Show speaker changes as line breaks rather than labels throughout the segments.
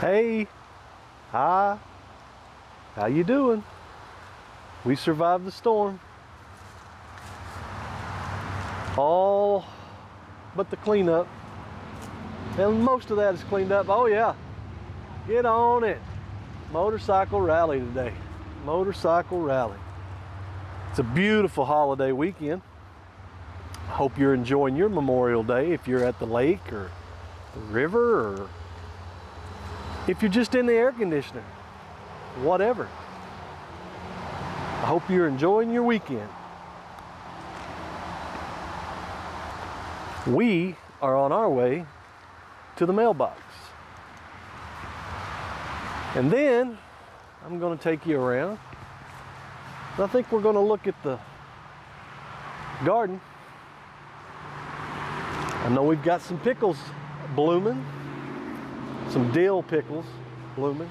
Hey, hi, how you doing? We survived the storm. All but the cleanup. And most of that is cleaned up. Oh yeah, get on it. Motorcycle rally today. Motorcycle rally. It's a beautiful holiday weekend. Hope you're enjoying your Memorial Day if you're at the lake or the river, or if you're just in the air conditioner, whatever. I hope you're enjoying your weekend. We are on our way to the mailbox. And then I'm going to take you around. I think we're going to look at the garden. I know we've got some pickles blooming, some dill pickles blooming.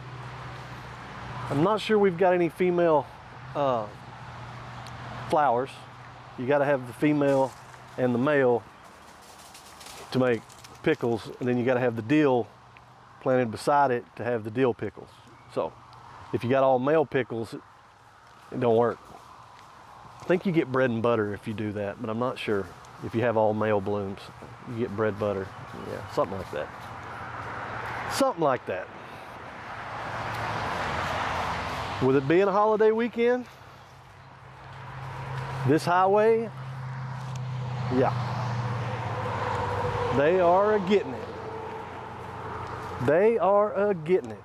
I'm not sure we've got any female flowers. You got to have the female and the male to make pickles, and then you got to have the dill planted beside it to have the dill pickles. So if you got all male pickles, it don't work. I think you get bread and butter if you do that, but I'm not sure. If you have all male blooms, you get bread butter. Yeah, something like that. Something like that. With it being a holiday weekend, this highway, yeah, they are a-getting it. They are a-getting it.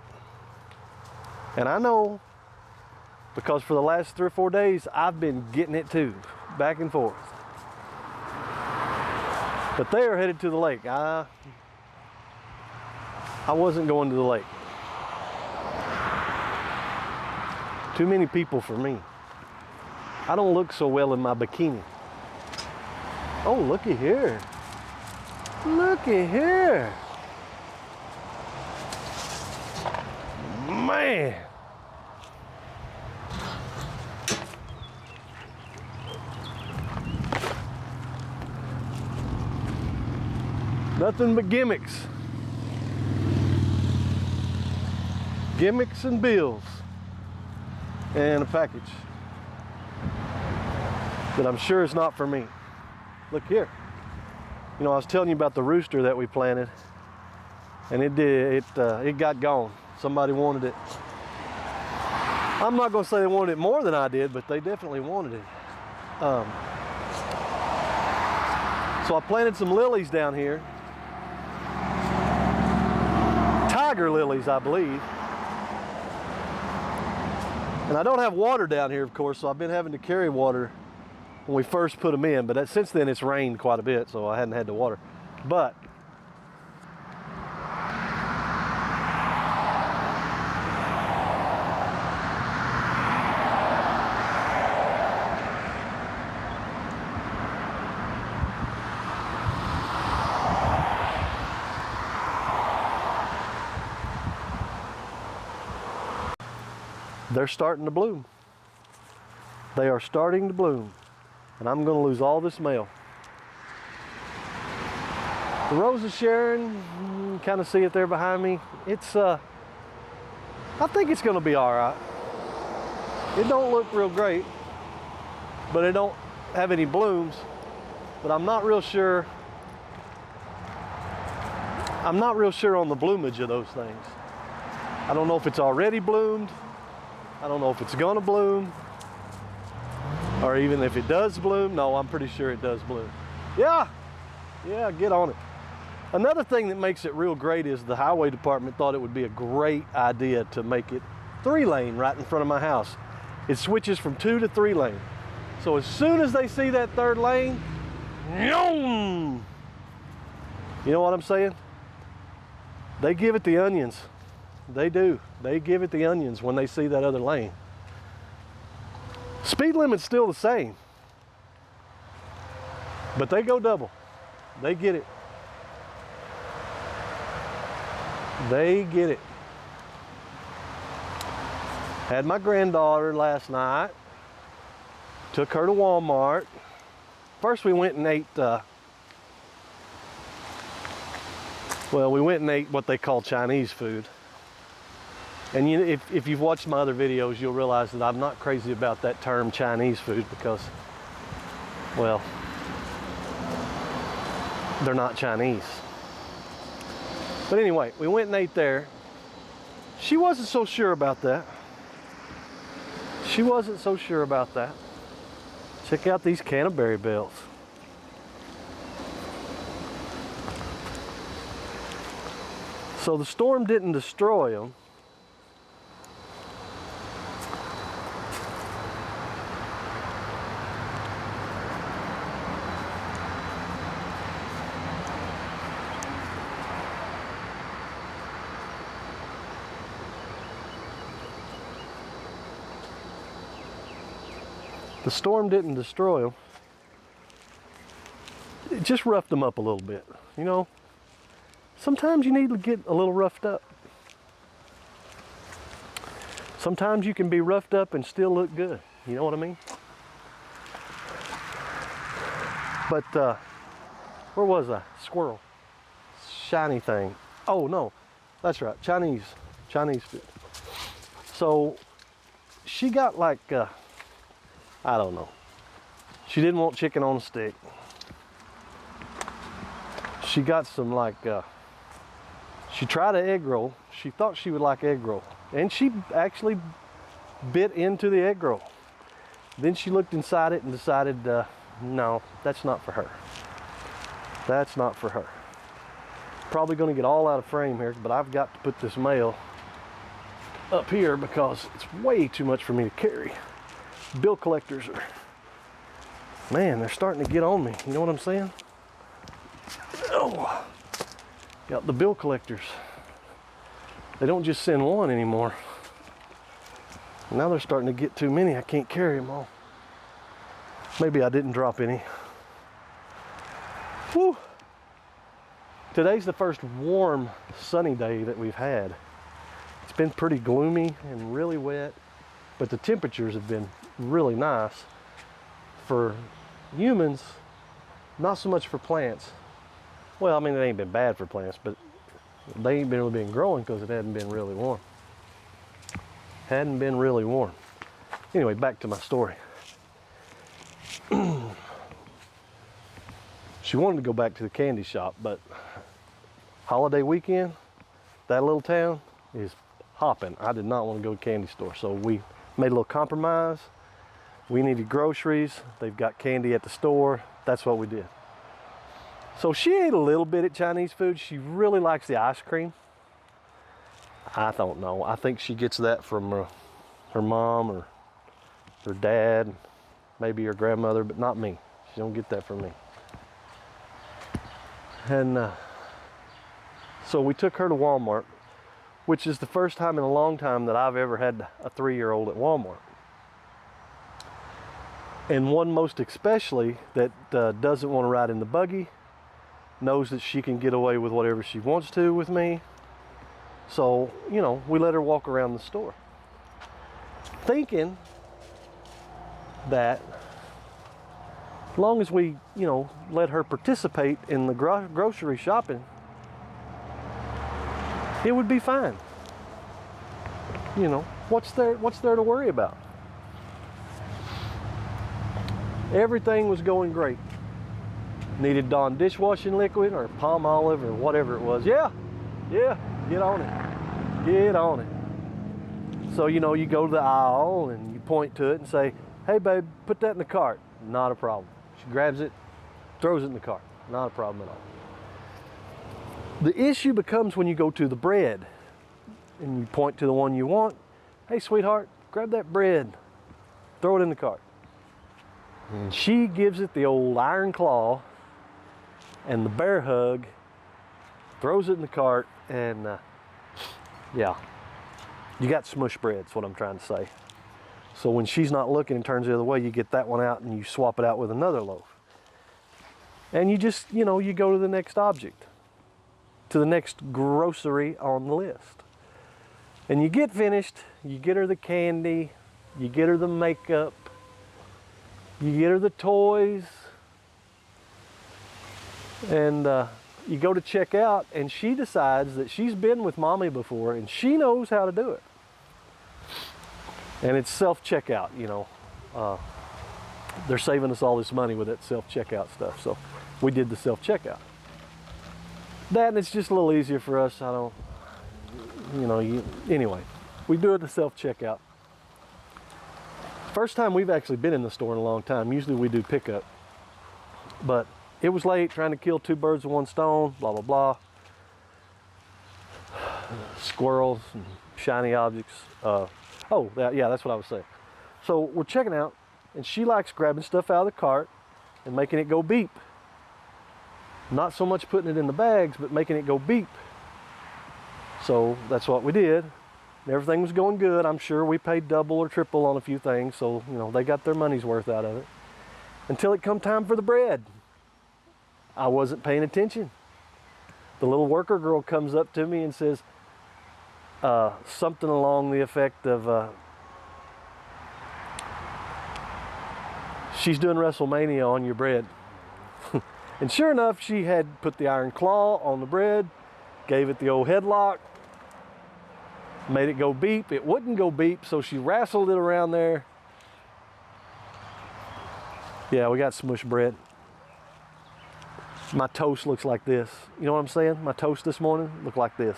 And I know, because for the last 3 or 4 days, I've been getting it too, back and forth. But they are headed to the lake. I wasn't going to the lake. Too many people for me. I don't look so well in my bikini. Oh, looky here. Looky here. Man. Nothing but gimmicks. Gimmicks and bills. And a package that I'm sure is not for me. Look here. You know, I was telling you about the rooster that we planted, and it got gone. Somebody wanted it. I'm not going to say they wanted it more than I did, but they definitely wanted it. So I planted some lilies down here. Tiger lilies, I believe. And I don't have water down here, of course, so I've been having to carry water when we first put them in, but since then it's rained quite a bit, so I hadn't had to water. But they're starting to bloom. They are starting to bloom. And I'm going to lose all this mail. The Rose of Sharon, you can kind of see it there behind me. It's, I think it's going to be all right. It don't look real great, but it don't have any blooms. But I'm not real sure. I'm not real sure on the bloomage of those things. I don't know if it's already bloomed. I don't know if it's gonna bloom, or even if it does bloom. No, I'm pretty sure it does bloom. Yeah, get on it. Another thing that makes it real great is the highway department thought it would be a great idea to make it 3-lane right in front of my house. It switches from 2 to 3 lane. So as soon as they see that 3rd lane, you know what I'm saying? They give it the onions. They do. They give it the onions when they see that other lane. Speed limit's still the same, but they go double. They get it. They get it. Had my granddaughter last night. Took her to Walmart. First we went and ate Well, we went and ate what they call Chinese food. And you, if you've watched my other videos, you'll realize that I'm not crazy about that term Chinese food because, well, they're not Chinese. But anyway, we went and ate there. She wasn't so sure about that. She wasn't so sure about that. Check out these Canterbury bells. So the storm didn't destroy them. The storm didn't destroy them. It just roughed them up a little bit, you know. Sometimes you need to get a little roughed up. Sometimes you can be roughed up and still look good. You know what I mean? But where was I? Squirrel. Shiny thing. Oh no, that's right. Chinese food. So she got like I don't know. She didn't want chicken on a stick. She got some like she tried an egg roll. She thought she would like egg roll, and she actually bit into the egg roll. Then she looked inside it and decided, no, that's not for her. That's not for her. Probably going to get all out of frame here, but I've got to put this mail up here because it's way too much for me to carry. Bill collectors are, man, they're starting to get on me. You know what I'm saying? Oh, got the bill collectors. They don't just send one anymore. Now they're starting to get too many. I can't carry them all. Maybe I didn't drop any. Whew. Today's the first warm, sunny day that we've had. It's been pretty gloomy and really wet, but the temperatures have been really nice for humans, not so much for plants. Well, I mean, it ain't been bad for plants, but they ain't really been growing because it hadn't been really warm. Hadn't been really warm. Anyway, back to my story. She wanted to go back to the candy shop, but holiday weekend, that little town is hopping. I did not want to go to the candy store, so we made a little compromise. We needed groceries. They've got candy at the store. That's what we did. So she ate a little bit at Chinese food. She really likes the ice cream. I don't know. I think she gets that from her mom or her dad, maybe her grandmother, but not me. She don't get that from me. And so we took her to Walmart, which is the first time in a long time that I've ever had a 3-year-old at Walmart. And one most especially that doesn't want to ride in the buggy, knows that she can get away with whatever she wants to with me. So, you know, we let her walk around the store, thinking that as long as we, you know, let her participate in the grocery shopping, it would be fine. You know, what's there to worry about? Everything was going great. Needed Dawn dishwashing liquid or palm olive or whatever it was. Yeah, get on it. Get on it. So, you know, you go to the aisle and you point to it and say, hey babe, put that in the cart. Not a problem. She grabs it, throws it in the cart. Not a problem at all. The issue becomes when you go to the bread and you point to the one you want. Hey sweetheart, grab that bread, throw it in the cart. And she gives it the old iron claw and the bear hug, throws it in the cart, and yeah, you got smush bread, that's what I'm trying to say. So when she's not looking and turns the other way, you get that one out and you swap it out with another loaf. And you just, you know, you go to the next object, to the next grocery on the list. And you get finished, you get her the candy, you get her the makeup, you get her the toys, and you go to check out, and she decides that she's been with mommy before and she knows how to do it. And it's self-checkout, you know. They're saving us all this money with that self-checkout stuff, so we did the self-checkout. That, and it's just a little easier for us. I don't, you know, anyway, we do it the self-checkout. First time we've actually been in the store in a long time. Usually we do pickup, but it was late, trying to kill two birds with one stone, blah, blah, blah. Squirrels and shiny objects. Oh, yeah, that's what I was saying. So we're checking out, and she likes grabbing stuff out of the cart and making it go beep. Not so much putting it in the bags, but making it go beep. So that's what we did. Everything was going good. I'm sure we paid double or triple on a few things, so you know they got their money's worth out of it. Until it come time for the bread. I wasn't paying attention. The little worker girl comes up to me and says something along the effect of she's doing WrestleMania on your bread. And sure enough, she had put the iron claw on the bread, gave it the old headlock, made it go beep. It wouldn't go beep, so she wrestled it around there. Yeah, we got smush bread. My toast looks like this. You know what I'm saying? My toast this morning looked like this.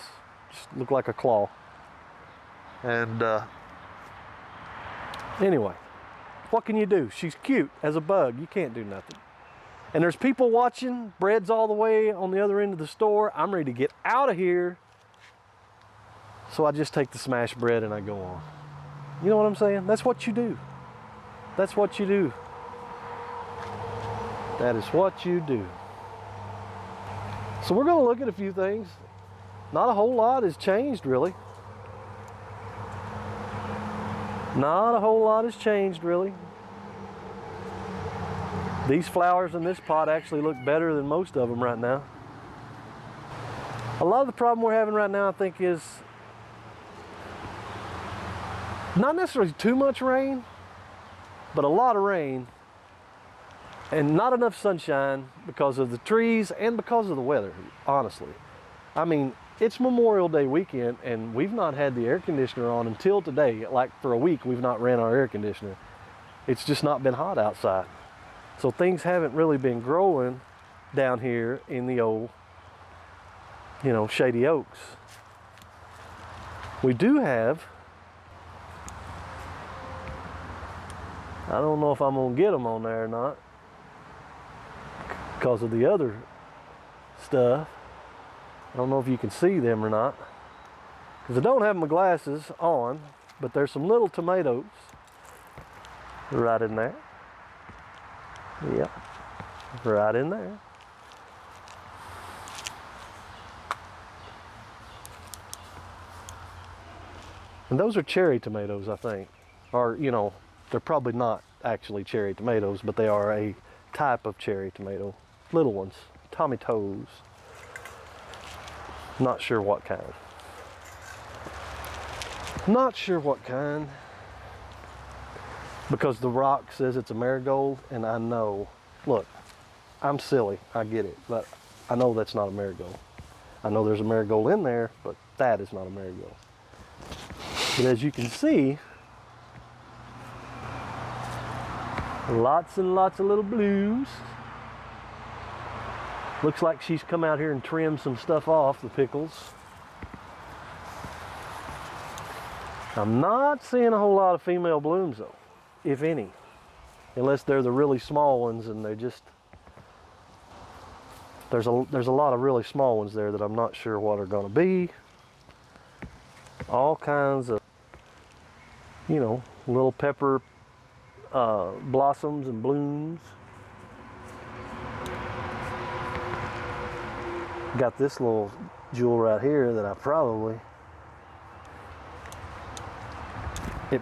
Just looked like a claw. And anyway, what can you do? She's cute as a bug. You can't do nothing. And there's people watching. Bread's all the way on the other end of the store. I'm ready to get out of here. So I just take the smashed bread and I go on. You know what I'm saying? That's what you do. That's what you do. That is what you do. So we're going to look at a few things. Not a whole lot has changed, really. Not a whole lot has changed, really. These flowers in this pot actually look better than most of them right now. A lot of the problem we're having right now, I think, is not necessarily too much rain, but a lot of rain and not enough sunshine because of the trees and because of the weather, honestly. I mean, it's Memorial Day weekend and we've not had the air conditioner on until today. Like for a week, we've not ran our air conditioner. It's just not been hot outside. So things haven't really been growing down here in the old, you know, Shady Oaks. We do have, I don't know if I'm gonna get them on there or not because of the other stuff. I don't know if you can see them or not because I don't have my glasses on, but there's some little tomatoes right in there. Yep, right in there. And those are cherry tomatoes, I think. Or, you know, they're probably not actually cherry tomatoes, but they are a type of cherry tomato. Little ones, tomatoes. Not sure what kind. Not sure what kind. Because the rock says it's a marigold, and I know, look, I'm silly, I get it, but I know that's not a marigold. I know there's a marigold in there, but that is not a marigold. But as you can see, lots and lots of little blues. Looks like she's come out here and trimmed some stuff off, the pickles. I'm not seeing a whole lot of female blooms though, if any. Unless they're the really small ones and they're just, there's a lot of really small ones there that I'm not sure what are gonna be. All kinds of, you know, little pepper blossoms and blooms. Got this little jewel right here that it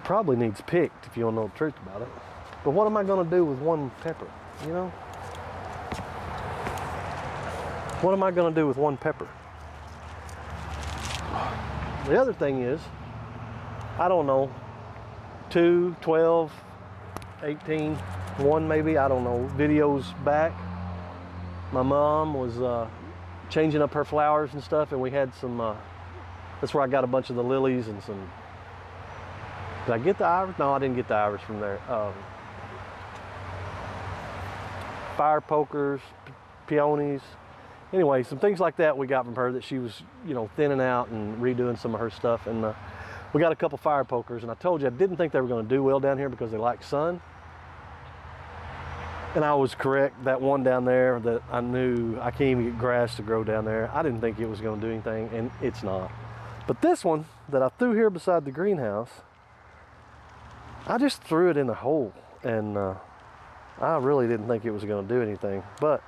probably needs picked if you want to know the truth about it. But what am I going to do with one pepper, you know? What am I going to do with one pepper? The other thing is, I don't know, 2, 12, 18, 1 maybe, I don't know, videos back, my mom was changing up her flowers and stuff, and we had some, that's where I got a bunch of the lilies and some Did I get the iris? No, I didn't get the iris from there. Fire pokers, peonies. Anyway, some things like that we got from her that she was, you know, thinning out and redoing some of her stuff. And we got a couple fire pokers, and I told you I didn't think they were going to do well down here because they like sun. And I was correct. That one down there that I knew I can't even get grass to grow down there, I didn't think it was going to do anything, and it's not. But this one that I threw here beside the greenhouse, I just threw it in the hole, and I really didn't think it was going to do anything. But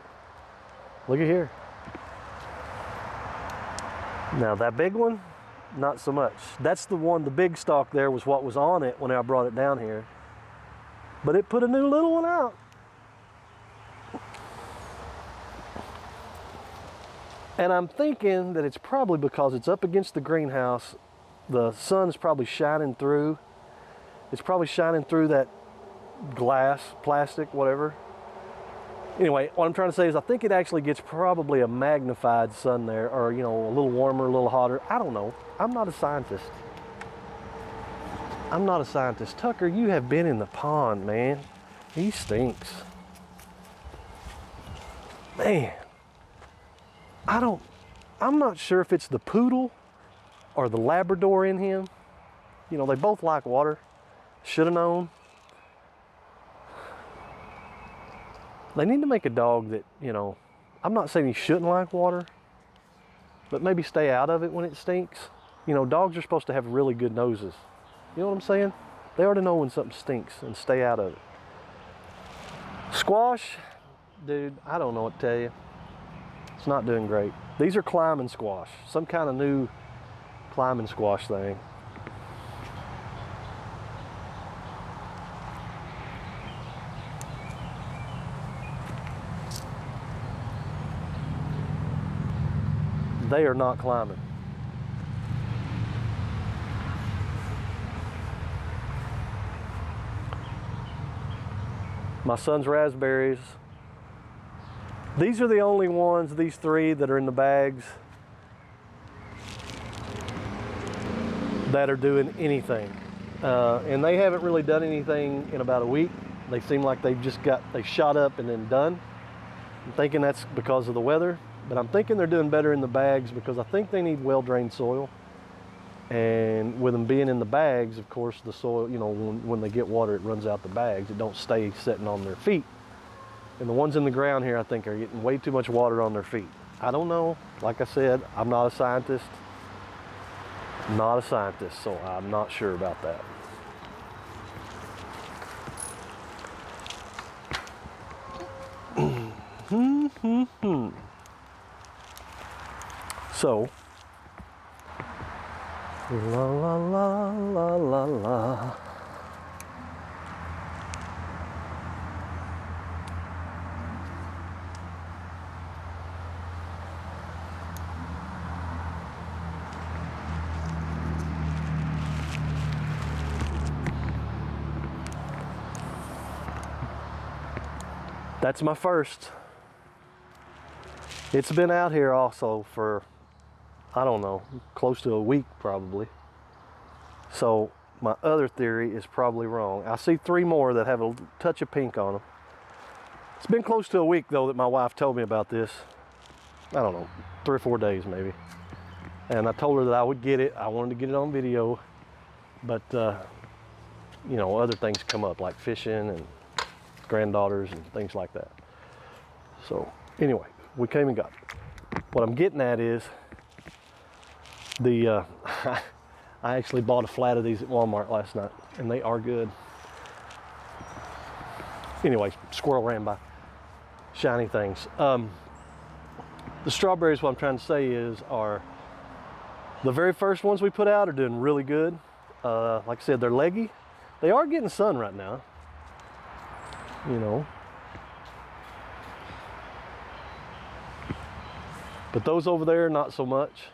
look at here. Now that big one, not so much. That's the one, the big stalk there was what was on it when I brought it down here. But it put a new little one out. And I'm thinking that it's probably because it's up against the greenhouse. The sun's probably shining through. It's probably shining through that glass, plastic, whatever. Anyway, what I'm trying to say is I think it actually gets probably a magnified sun there, or, you know, a little warmer, a little hotter. I don't know. I'm not a scientist. I'm not a scientist. Tucker, you have been in the pond, man. He stinks. Man. I'm not sure if it's the poodle or the Labrador in him. You know, they both like water. Should have known. They need to make a dog that, you know, I'm not saying he shouldn't like water, but maybe stay out of it when it stinks. You know, dogs are supposed to have really good noses. You know what I'm saying? They ought to know when something stinks and stay out of it. Squash, dude, I don't know what to tell you. It's not doing great. These are climbing squash, some kind of new climbing squash thing. They are not climbing. My son's raspberries. These are the only ones, these three that are in the bags, that are doing anything. And they haven't really done anything in about a week. They seem like they shot up and then done. I'm thinking that's because of the weather, but I'm thinking they're doing better in the bags because I think they need well-drained soil. And with them being in the bags, of course, the soil, you know, when they get water, it runs out the bags. It don't stay sitting on their feet. And the ones in the ground here, I think, are getting way too much water on their feet. I don't know. Like I said, I'm not a scientist. Not a scientist, so I'm not sure about that. So, la la la la la la. That's my first. It's been out here also for, I don't know, close to a week probably. So my other theory is probably wrong. I see three more that have a touch of pink on them. It's been close to a week though that my wife told me about this. I don't know, 3 or 4 days maybe. And I told her that I would get it. I wanted to get it on video, but you know, other things come up like fishing and granddaughters and things like that. So anyway, we came and got it. What I'm getting at is the I actually bought a flat of these at Walmart last night, and they are good. Anyway, squirrel ran by. Shiny things. The strawberries, what I'm trying to say is, are the very first ones we put out are doing really good. Like I said, they're leggy. They are getting sun right now. You know. But those over there, not so much.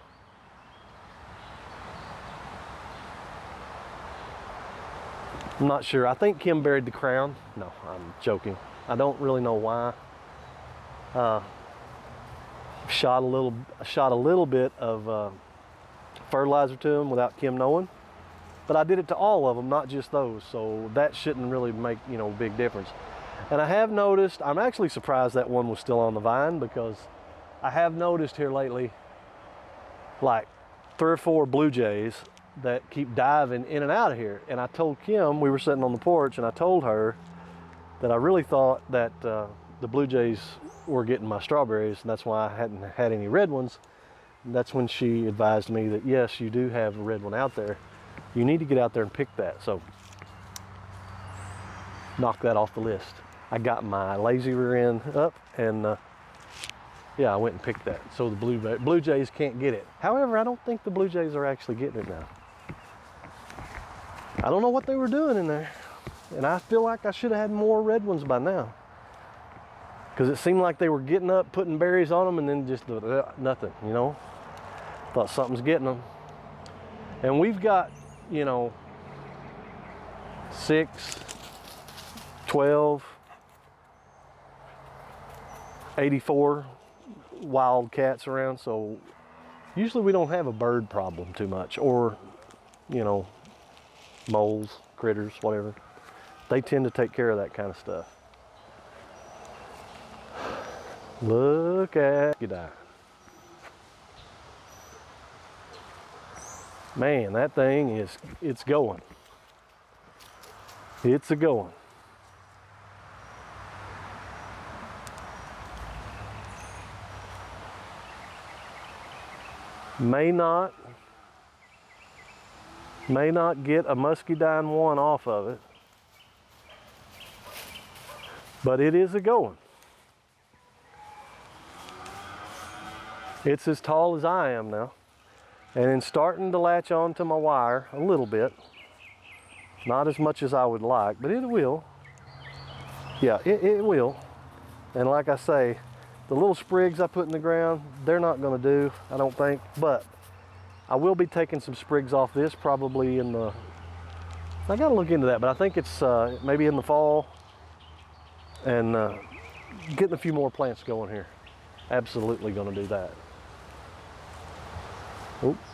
I'm not sure. I think Kim buried the crown. No, I'm joking. I don't really know why. Shot a little bit of fertilizer to them without Kim knowing. But I did it to all of them, not just those. So that shouldn't really make, you know, big difference. And I have noticed, I'm actually surprised that one was still on the vine, because I have noticed here lately, like 3 or 4 blue jays that keep diving in and out of here. And I told Kim, we were sitting on the porch, and I told her that I really thought that the blue jays were getting my strawberries, and that's why I hadn't had any red ones. And that's when she advised me that yes, you do have a red one out there. You need to get out there and pick that. So knock that off the list. I got my lazy rear end up, and yeah, I went and picked that. So the blue jays can't get it. However, I don't think the blue jays are actually getting it now. I don't know what they were doing in there. And I feel like I should have had more red ones by now, because it seemed like they were getting up, putting berries on them, and then just nothing, you know. Thought something's getting them. And we've got, you know, 6, 12, 84 wild cats around, so usually we don't have a bird problem too much, or, you know, moles, critters, whatever. They tend to take care of that kind of stuff. Look at you die. Man, that thing is, it's going. It's a going. May not get a muscadine one off of it, but it is a going. It's as tall as I am now, and it's starting to latch onto my wire a little bit. Not as much as I would like, but it will. Yeah, it will. And like I say, the little sprigs I put in the ground, they're not going to do, I don't think. But I will be taking some sprigs off this probably in the, I got to look into that, but I think it's maybe in the fall, and getting a few more plants going here. Absolutely going to do that. Oops.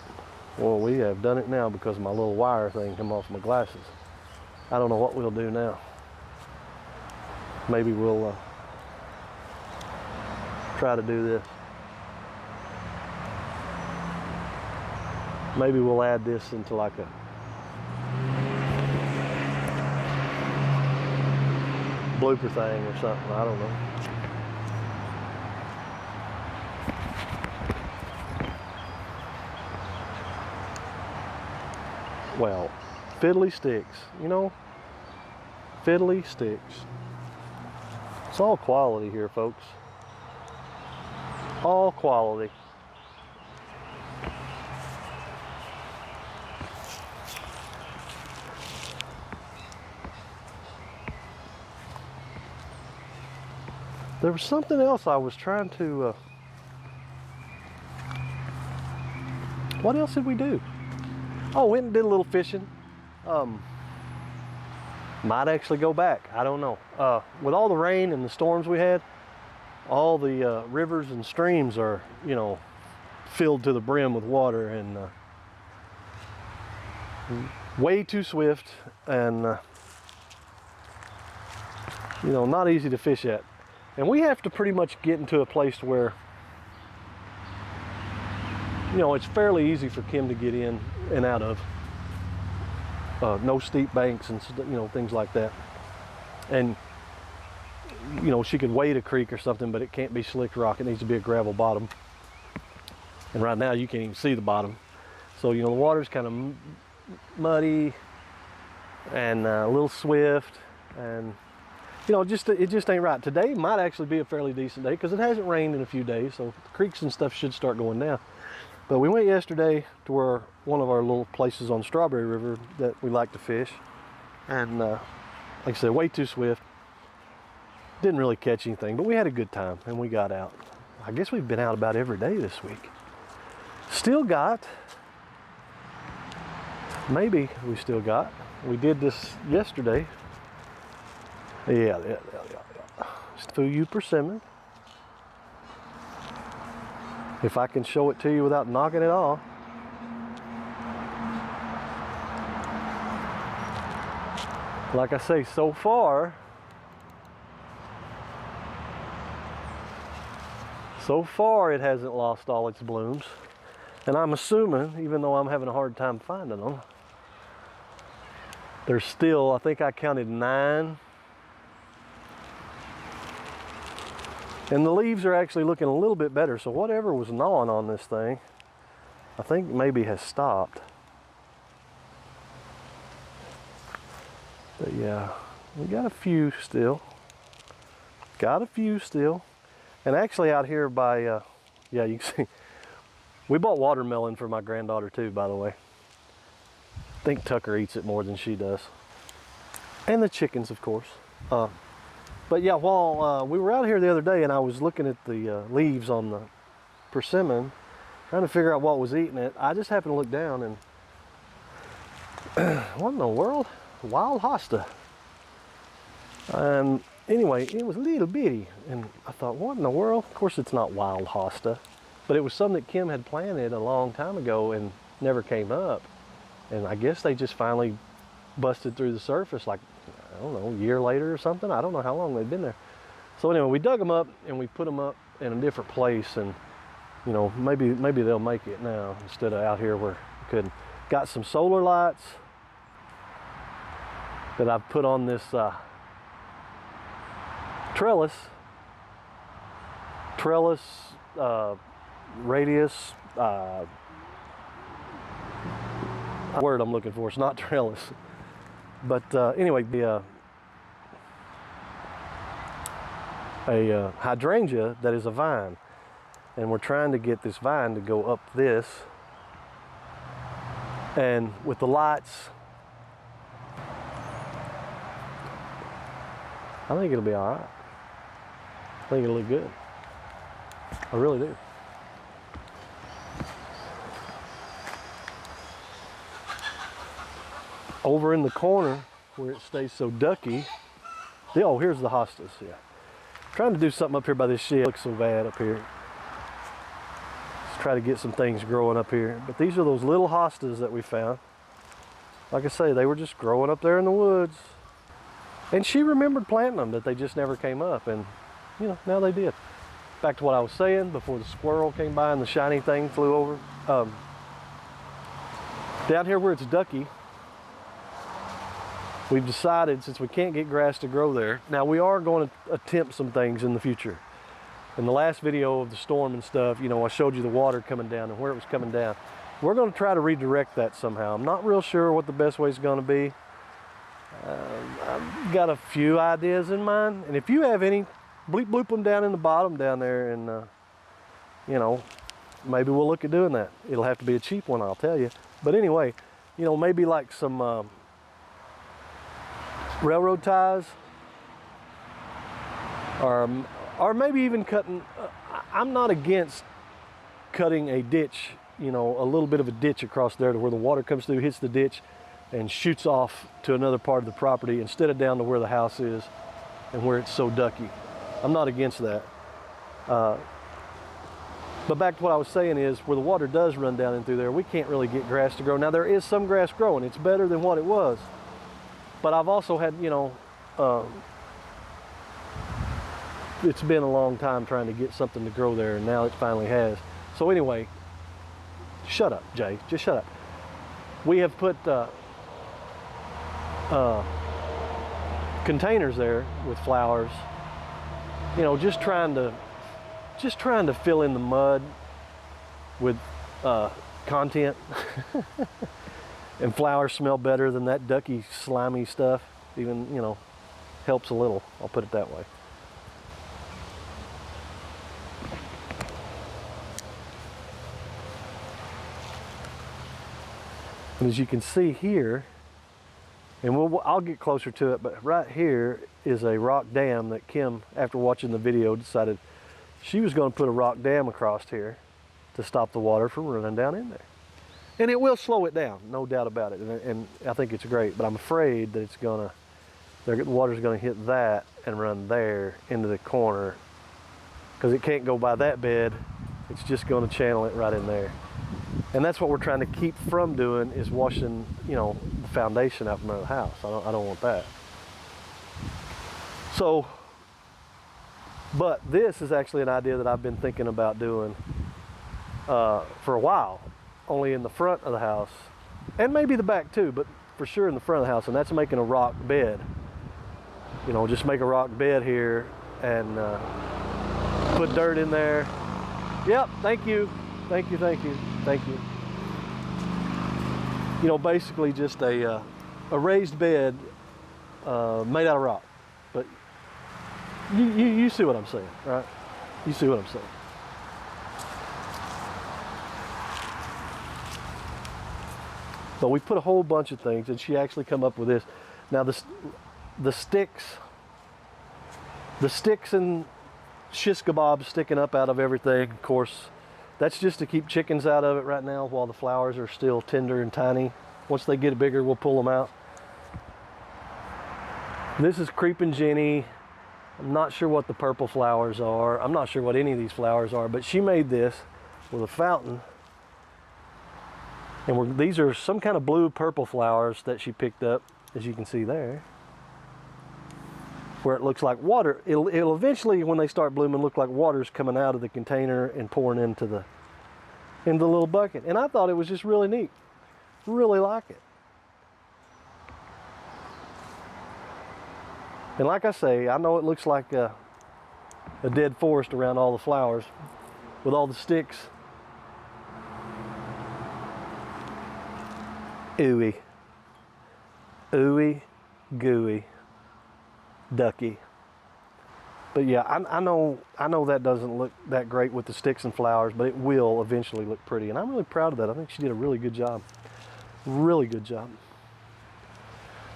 Well, we have done it now because my little wire thing come off my glasses. I don't know what we'll do now. Maybe we'll try to do this. Maybe we'll add this into like a blooper thing or something. I don't know. Well, fiddly sticks, you know, fiddly sticks. It's all quality here, folks. All quality. There was something else I was trying to, what else did we do? Oh, went and did a little fishing. Might actually go back, I don't know. With all the rain and the storms we had, all the rivers and streams are, you know, filled to the brim with water, and way too swift, and you know, not easy to fish at. And we have to pretty much get into a place where, you know, it's fairly easy for Kim to get in and out of. No steep banks and, you know, things like that. And, you know, she could wade a creek or something, but it can't be slick rock. It needs to be a gravel bottom. And right now you can't even see the bottom. So, you know, the water's kind of muddy and a little swift, and, you know, it just ain't right. Today might actually be a fairly decent day because it hasn't rained in a few days, so the creeks and stuff should start going down. But we went yesterday to where one of our little places on Strawberry River that we like to fish, and like I said, way too swift. Didn't really catch anything, but we had a good time and we got out. I guess we've been out about every day this week. Still got, maybe we still got. We did this yesterday. Yeah. Fuyu persimmon. If I can show it to you without knocking it off. Like I say, so far it hasn't lost all its blooms. And I'm assuming, even though I'm having a hard time finding them, there's still, I think I counted 9. And the leaves are actually looking a little bit better. So whatever was gnawing on this thing, I think maybe has stopped. But yeah, we got a few still. And actually out here by, yeah, you can see, we bought watermelon for my granddaughter too, by the way. I think Tucker eats it more than she does. And the chickens, of course. But yeah, while we were out here the other day and I was looking at the leaves on the persimmon, trying to figure out what was eating it, I just happened to look down and what in the world? Wild hosta. Anyway, it was a little bitty, and I thought, what in the world? Of course it's not wild hosta, but it was something that Kim had planted a long time ago and never came up. And I guess they just finally busted through the surface, like, I don't know, a year later or something. I don't know how long they've been there. So anyway, we dug them up and we put them up in a different place, and you know, maybe they'll make it now instead of out here where we couldn't. Got some solar lights that I've put on this trellis radius word I'm looking for. It's not trellis, but anyway, a hydrangea that is a vine, and we're trying to get this vine to go up this, and with the lights I think it'll be all right. I think it'll look good. I really do. Over in the corner where it stays so ducky, oh, here's the hostas. Yeah, trying to do something up here by this shed. It looks so bad up here. Let's try to get some things growing up here. But these are those little hostas that we found. Like I say, they were just growing up there in the woods. And she remembered planting them, that they just never came up, and you know, now they did. Back to what I was saying before the squirrel came by and the shiny thing flew over. Down here where it's ducky, we've decided, since we can't get grass to grow there, now we are going to attempt some things in the future. In the last video of the storm and stuff, you know, I showed you the water coming down and where it was coming down. We're going to try to redirect that somehow. I'm not real sure what the best way is going to be. I've got a few ideas in mind, and if you have any, bleep bloop them down in the bottom down there, and you know, maybe we'll look at doing that. It'll have to be a cheap one, I'll tell you. But anyway, you know, maybe like some railroad ties, or maybe even cutting. I'm not against cutting a ditch, you know, a little bit of a ditch across there to where the water comes through, hits the ditch, and shoots off to another part of the property instead of down to where the house is and where it's so ducky. I'm not against that. But back to what I was saying is, where the water does run down in through there, we can't really get grass to grow. Now there is some grass growing. It's better than what it was. But I've also had, you know, it's been a long time trying to get something to grow there, and now it finally has. So anyway, shut up, Jay. Just shut up. We have put containers there with flowers, you know, just trying to fill in the mud with content. And flowers smell better than that ducky slimy stuff. Even, you know, helps a little, I'll put it that way. And as you can see here, and I'll get closer to it, but right here is a rock dam that Kim, after watching the video, decided she was going to put a rock dam across here to stop the water from running down in there. And it will slow it down, no doubt about it. And I think it's great, but I'm afraid that the water's going to hit that and run there into the corner, because it can't go by that bed. It's just going to channel it right in there. And that's what we're trying to keep from doing, is washing, you know, the foundation out from under the house. I don't want that. So, but this is actually an idea that I've been thinking about doing for a while, only in the front of the house, and maybe the back too, but for sure in the front of the house, and that's making a rock bed. You know, just make a rock bed here and put dirt in there. Yep, thank you, thank you, thank you, thank you. You know, basically just a raised bed made out of rock. But you see what I'm saying, right? You see what I'm saying. So we put a whole bunch of things, and she actually come up with this. Now the sticks and shish kebabs sticking up out of everything, of course, that's just to keep chickens out of it right now while the flowers are still tender and tiny. Once they get bigger, we'll pull them out. This is Creeping Jenny. I'm not sure what the purple flowers are. I'm not sure what any of these flowers are, but she made this with a fountain. And these are some kind of blue purple flowers that she picked up, as you can see there, where it looks like water. It'll eventually, when they start blooming, look like water's coming out of the container and pouring into the little bucket. And I thought it was just really neat. Really like it. And like I say, I know it looks like a dead forest around all the flowers with all the sticks. Ooey. Ooey gooey ducky. But yeah, I know that doesn't look that great with the sticks and flowers, but it will eventually look pretty. And I'm really proud of that. I think she did a really good job. Really good job.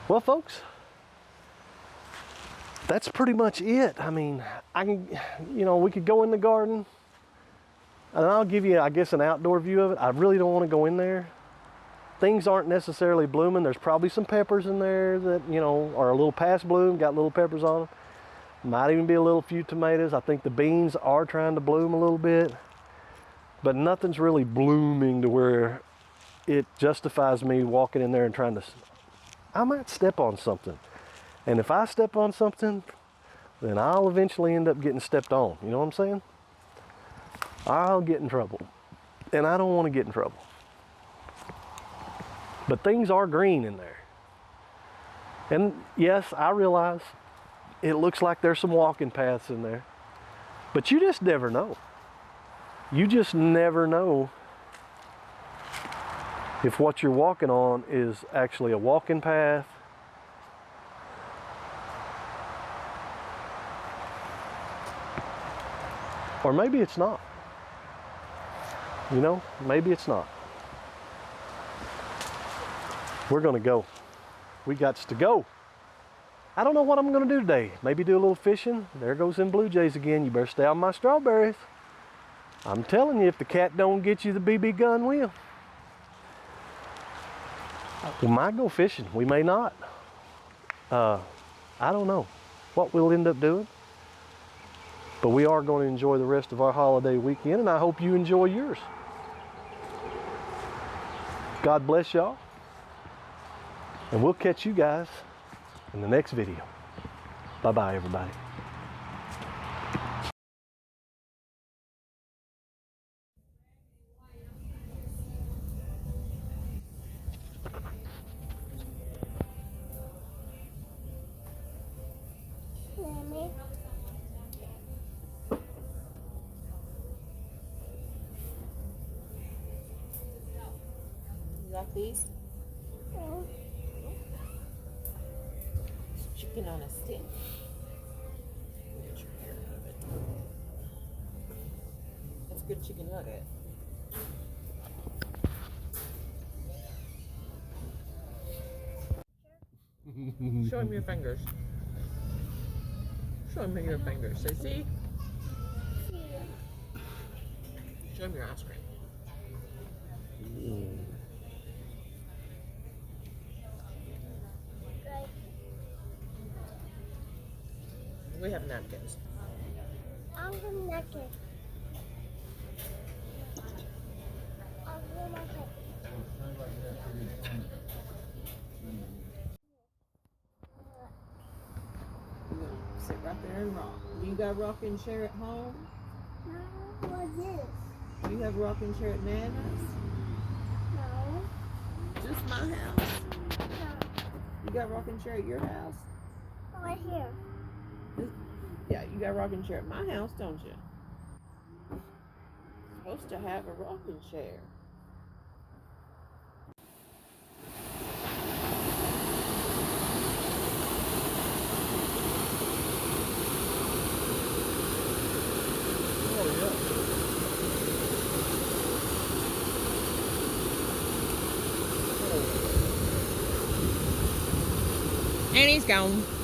Well, folks, that's pretty much it. I mean, we could go in the garden, and I'll give you, I guess, an outdoor view of it. I really don't want to go in there. Things aren't necessarily blooming. There's probably some peppers in there that, are a little past bloom, got little peppers on them. Might even be a few tomatoes. I think the beans are trying to bloom a little bit, but nothing's really blooming to where it justifies me walking in there and trying to, I might step on something. And if I step on something, then I'll eventually end up getting stepped on. You know what I'm saying? I'll get in trouble. And I don't want to get in trouble. But things are green in there. And yes, I realize it looks like there's some walking paths in there. But you just never know. You just never know if what you're walking on is actually a walking path, or maybe it's not. Maybe it's not. We're gonna go. We got to go. I don't know what I'm gonna do today. Maybe do a little fishing. There goes them blue jays again. You better stay on my strawberries. I'm telling you, if the cat don't get you, the BB gun will. We might go fishing. We may not. I don't know what we'll end up doing. But we are going to enjoy the rest of our holiday weekend, and I hope you enjoy yours. God bless y'all. And we'll catch you guys in the next video. Bye-bye, everybody.
Mommy. You like these? Yeah. Chicken on a stick. Get your hair out of it. That's a good chicken nugget. Show him your fingers. Show him your fingers. Say, see? Show him your ice cream. We have napkins.
I'll have napkins. I'll have napkins.
See? out there and rock. Do you got rocking chair at home?
No, what's this?
Do you have a rocking chair at Nana's?
No.
Just my house.
No.
You got a rocking chair at your house?
Right here.
Yeah, you got a rocking chair at my house, don't you? Supposed to have a rocking chair.
Oh yeah.
And he's gone.